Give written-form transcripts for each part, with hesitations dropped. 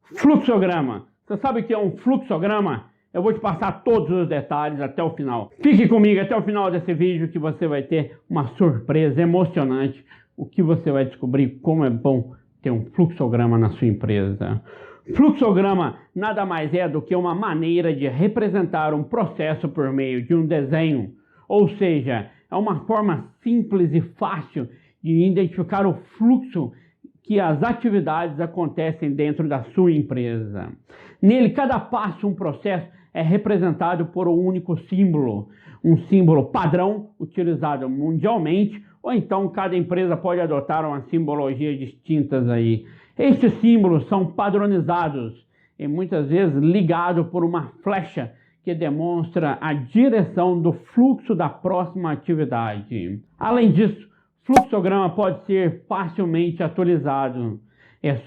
Fluxograma. Você sabe o que é um fluxograma? Eu vou te passar todos os detalhes até o final. Fique comigo até o final desse vídeo que você vai ter uma surpresa emocionante. O que você vai descobrir como é bom ter um fluxograma na sua empresa. Fluxograma nada mais é do que uma maneira de representar um processo por meio de um desenho. Ou seja, é uma forma simples e fácil de identificar o fluxo que as atividades acontecem dentro da sua empresa. Nele, cada passo, um processo, é representado por um único símbolo, um símbolo padrão utilizado mundialmente, ou então cada empresa pode adotar uma simbologia distintas aí. Estes símbolos são padronizados e muitas vezes ligados por uma flecha que demonstra a direção do fluxo da próxima atividade. Além disso, fluxograma pode ser facilmente atualizado.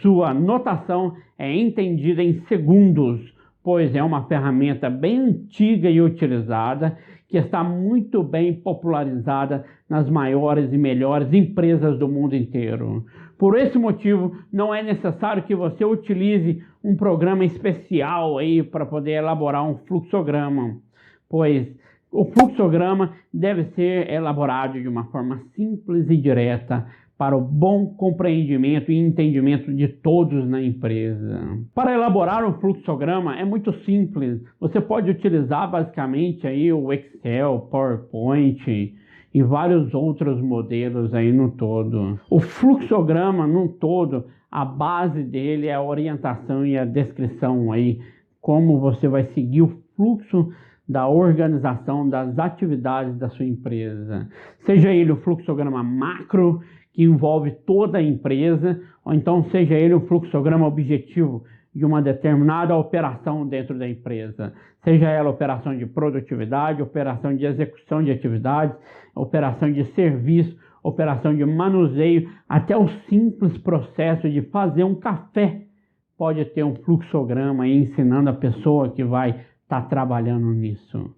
Sua notação é entendida em segundos, pois é uma ferramenta bem antiga e utilizada, que está muito bem popularizada nas maiores e melhores empresas do mundo inteiro. Por esse motivo, não é necessário que você utilize um programa especial aí para poder elaborar um fluxograma, pois o fluxograma deve ser elaborado de uma forma simples e direta para o bom compreendimento e entendimento de todos na empresa. Para elaborar um fluxograma é muito simples. Você pode utilizar basicamente aí o Excel, PowerPoint e vários outros modelos aí no todo. O fluxograma no todo, a base dele é a orientação e a descrição aí, como você vai seguir o fluxo da organização das atividades da sua empresa. Seja ele o fluxograma macro, que envolve toda a empresa, ou então seja ele um fluxograma objetivo de uma determinada operação dentro da empresa. Seja ela operação de produtividade, operação de execução de atividades, operação de serviço, operação de manuseio, até o simples processo de fazer um café pode ter um fluxograma aí ensinando a pessoa que vai estar trabalhando nisso.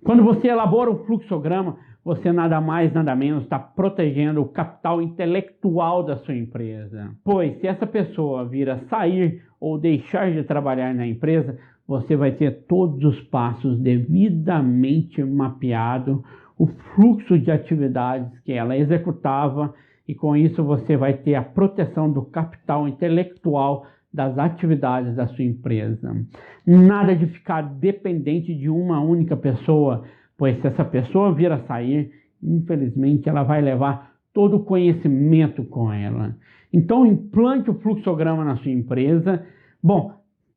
Quando você elabora um fluxograma, você nada mais, nada menos está protegendo o capital intelectual da sua empresa. Pois se essa pessoa vir a sair ou deixar de trabalhar na empresa, você vai ter todos os passos devidamente mapeado, o fluxo de atividades que ela executava, e com isso você vai ter a proteção do capital intelectual das atividades da sua empresa. Nada de ficar dependente de uma única pessoa, pois se essa pessoa vir a sair, infelizmente ela vai levar todo o conhecimento com ela. Então implante o fluxograma na sua empresa. Bom,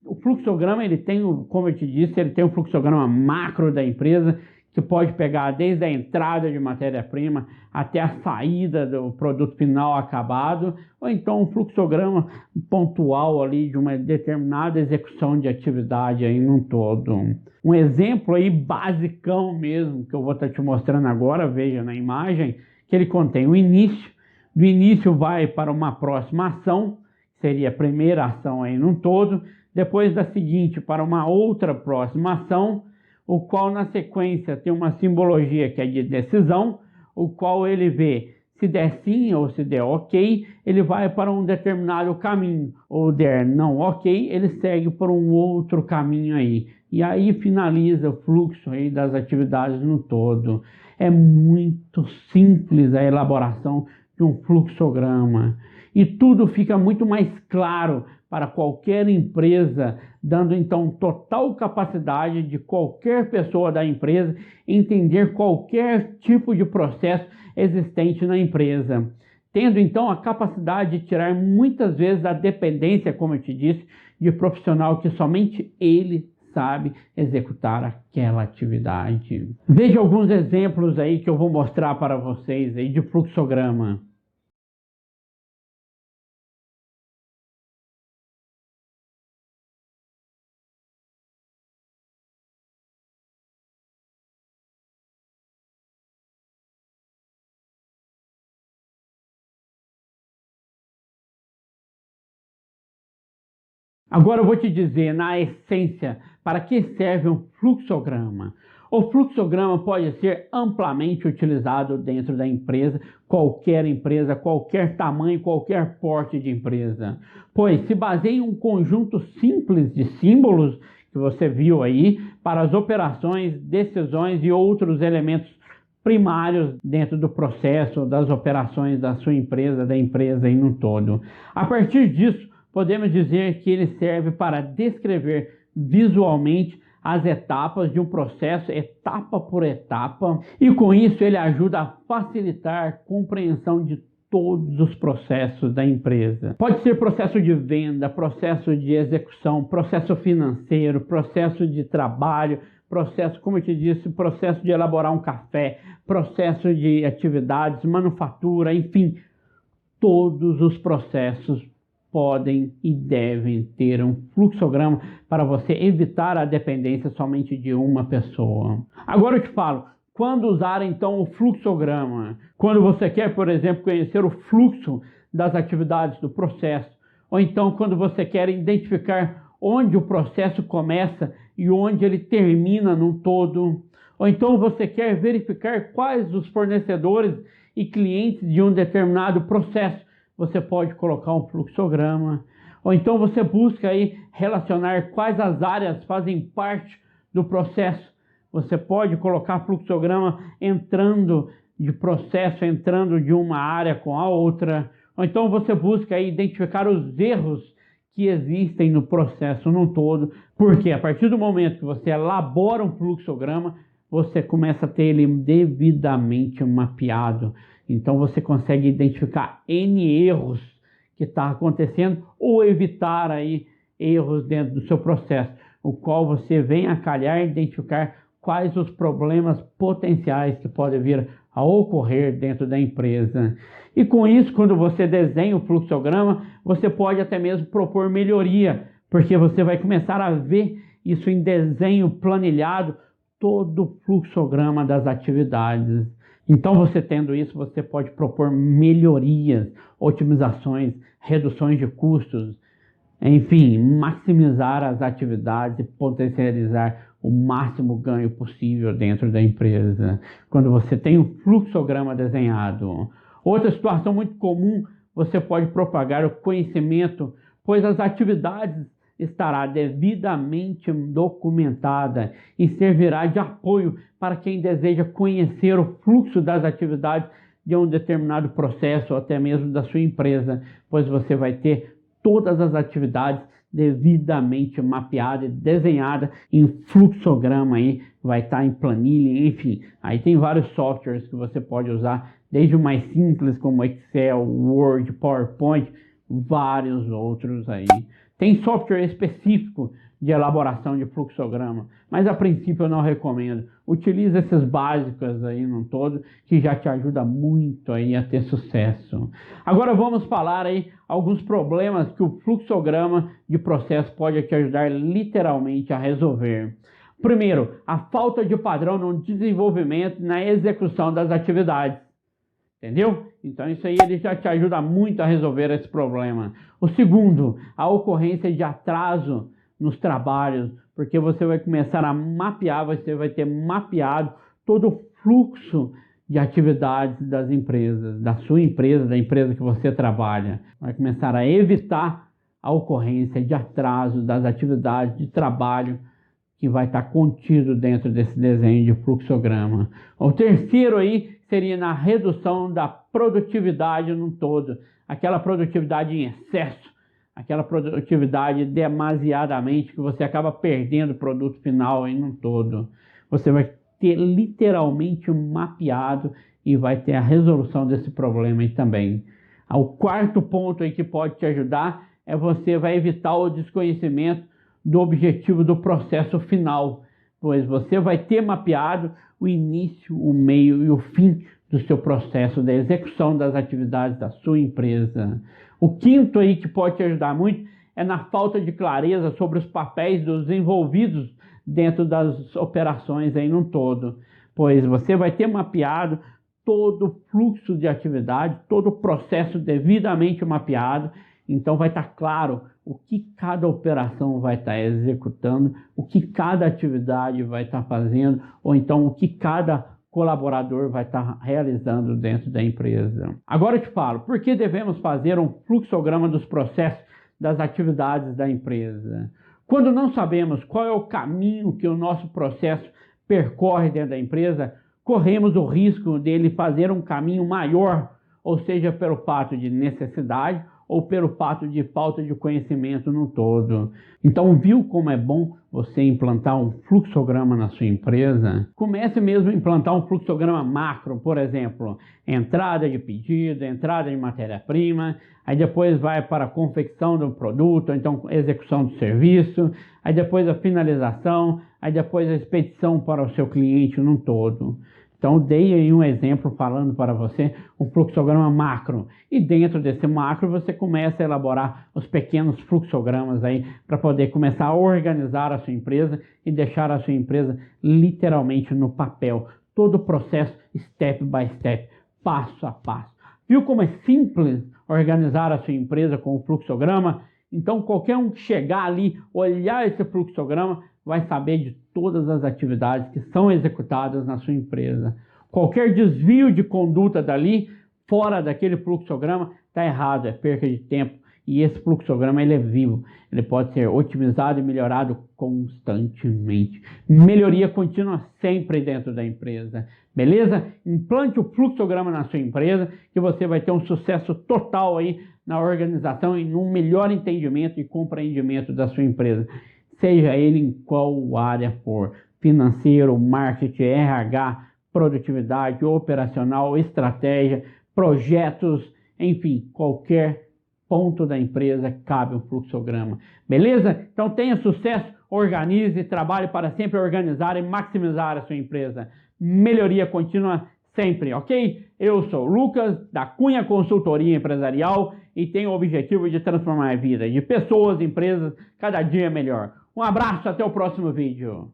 o fluxograma, ele tem, como eu te disse, ele tem um fluxograma macro da empresa, que pode pegar desde a entrada de matéria-prima até a saída do produto final acabado, ou então um fluxograma pontual ali de uma determinada execução de atividade aí num todo. Um exemplo aí basicão mesmo, que eu vou estar te mostrando agora, veja na imagem, que ele contém o início, do início vai para uma próxima ação, seria a primeira ação aí num todo, depois da seguinte para uma outra próxima ação, o qual na sequência tem uma simbologia que é de decisão, o qual ele vê se der sim ou se der ok, ele vai para um determinado caminho, ou der não ok, ele segue por um outro caminho aí. E aí finaliza o fluxo aí das atividades no todo. É muito simples a elaboração de um fluxograma. E tudo fica muito mais claro para qualquer empresa, dando então total capacidade de qualquer pessoa da empresa entender qualquer tipo de processo existente na empresa, tendo então a capacidade de tirar muitas vezes a dependência, como eu te disse, de profissional que somente ele sabe executar aquela atividade. Veja alguns exemplos aí que eu vou mostrar para vocês aí de fluxograma. Agora eu vou te dizer, na essência, para que serve um fluxograma. O fluxograma pode ser amplamente utilizado dentro da empresa, qualquer tamanho, qualquer porte de empresa, pois se baseia em um conjunto simples de símbolos que você viu aí para as operações, decisões e outros elementos primários dentro do processo das operações da sua empresa, da empresa em um todo. A partir disso, podemos dizer que ele serve para descrever visualmente as etapas de um processo, etapa por etapa, e com isso ele ajuda a facilitar a compreensão de todos os processos da empresa. Pode ser processo de venda, processo de execução, processo financeiro, processo de trabalho, processo, como eu te disse, processo de elaborar um café, processo de atividades, manufatura, enfim, todos os processos podem e devem ter um fluxograma para você evitar a dependência somente de uma pessoa. Agora eu te falo, quando usar então o fluxograma? Quando você quer, por exemplo, conhecer o fluxo das atividades do processo, ou então quando você quer identificar onde o processo começa e onde ele termina num todo, ou então você quer verificar quais os fornecedores e clientes de um determinado processo, você pode colocar um fluxograma, ou então você busca aí relacionar quais as áreas fazem parte do processo. Você pode colocar fluxograma entrando de processo, entrando de uma área com a outra, ou então você busca aí identificar os erros que existem no processo num todo, porque a partir do momento que você elabora um fluxograma, você começa a ter ele devidamente mapeado. Então você consegue identificar N erros que está acontecendo ou evitar aí erros dentro do seu processo, o qual você vem a calhar identificar quais os problemas potenciais que podem vir a ocorrer dentro da empresa. E com isso, quando você desenha o fluxograma, você pode até mesmo propor melhoria, porque você vai começar a ver isso em desenho planilhado, todo o fluxograma das atividades. Então, você tendo isso, você pode propor melhorias, otimizações, reduções de custos, enfim, maximizar as atividades e potencializar o máximo ganho possível dentro da empresa. Quando você tem um fluxograma desenhado. Outra situação muito comum, você pode propagar o conhecimento, pois as atividades estará devidamente documentada e servirá de apoio para quem deseja conhecer o fluxo das atividades de um determinado processo ou até mesmo da sua empresa, pois você vai ter todas as atividades devidamente mapeada e desenhada em fluxograma aí, vai estar em planilha, enfim. Aí tem vários softwares que você pode usar, desde o mais simples como Excel, Word, PowerPoint, vários outros aí. Tem software específico de elaboração de fluxograma, mas a princípio eu não recomendo. Utilize esses básicos aí no todo, que já te ajuda muito aí a ter sucesso. Agora vamos falar aí alguns problemas que o fluxograma de processo pode te ajudar literalmente a resolver. Primeiro, a falta de padrão no desenvolvimento e na execução das atividades. Entendeu? Então isso aí ele já te ajuda muito a resolver esse problema. O segundo, a ocorrência de atraso nos trabalhos, porque você vai começar a mapear, você vai ter mapeado todo o fluxo de atividades das empresas, da sua empresa, da empresa que você trabalha. Vai começar a evitar a ocorrência de atraso das atividades de trabalho que vai estar contido dentro desse desenho de fluxograma. O terceiro aí seria na redução da produtividade no todo, aquela produtividade em excesso, aquela produtividade demasiadamente que você acaba perdendo o produto final aí no todo. Você vai ter literalmente mapeado e vai ter a resolução desse problema aí também. O quarto ponto aí que pode te ajudar é você vai evitar o desconhecimento do objetivo do processo final, pois você vai ter mapeado o início, o meio e o fim do seu processo da execução das atividades da sua empresa. O quinto aí que pode te ajudar muito é na falta de clareza sobre os papéis dos envolvidos dentro das operações aí no todo, pois você vai ter mapeado todo o fluxo de atividade, todo o processo devidamente mapeado, então vai estar claro o que cada operação vai estar executando, o que cada atividade vai estar fazendo, ou então o que cada colaborador vai estar realizando dentro da empresa. Agora eu te falo, por que devemos fazer um fluxograma dos processos das atividades da empresa? Quando não sabemos qual é o caminho que o nosso processo percorre dentro da empresa, corremos o risco dele fazer um caminho maior, ou seja, pelo fato de necessidade ou pelo fato de falta de conhecimento no todo. Então, viu como é bom você implantar um fluxograma na sua empresa? Comece mesmo a implantar um fluxograma macro, por exemplo, entrada de pedido, entrada de matéria-prima, aí depois vai para a confecção do produto, então execução do serviço, aí depois a finalização, aí depois a expedição para o seu cliente no todo. Então, dei aí um exemplo falando para você um fluxograma macro. E dentro desse macro, você começa a elaborar os pequenos fluxogramas aí para poder começar a organizar a sua empresa e deixar a sua empresa literalmente no papel. Todo o processo, step by step, passo a passo. Viu como é simples organizar a sua empresa com o fluxograma? Então, qualquer um que chegar ali, olhar esse fluxograma, vai saber de todas as atividades que são executadas na sua empresa. Qualquer desvio de conduta dali, fora daquele fluxograma, está errado, é perca de tempo. E esse fluxograma ele é vivo, ele pode ser otimizado e melhorado constantemente. Melhoria contínua sempre dentro da empresa, beleza? Implante o fluxograma na sua empresa que você vai ter um sucesso total aí na organização e num melhor entendimento e compreendimento da sua empresa. Seja ele em qual área for, financeiro, marketing, RH, produtividade, operacional, estratégia, projetos, enfim, qualquer ponto da empresa cabe um fluxograma. Beleza? Então tenha sucesso, organize, trabalhe para sempre organizar e maximizar a sua empresa. Melhoria contínua sempre, ok? Eu sou o Lucas, da Cunha Consultoria Empresarial e tenho o objetivo de transformar a vida de pessoas e empresas cada dia melhor. Um abraço, até o próximo vídeo.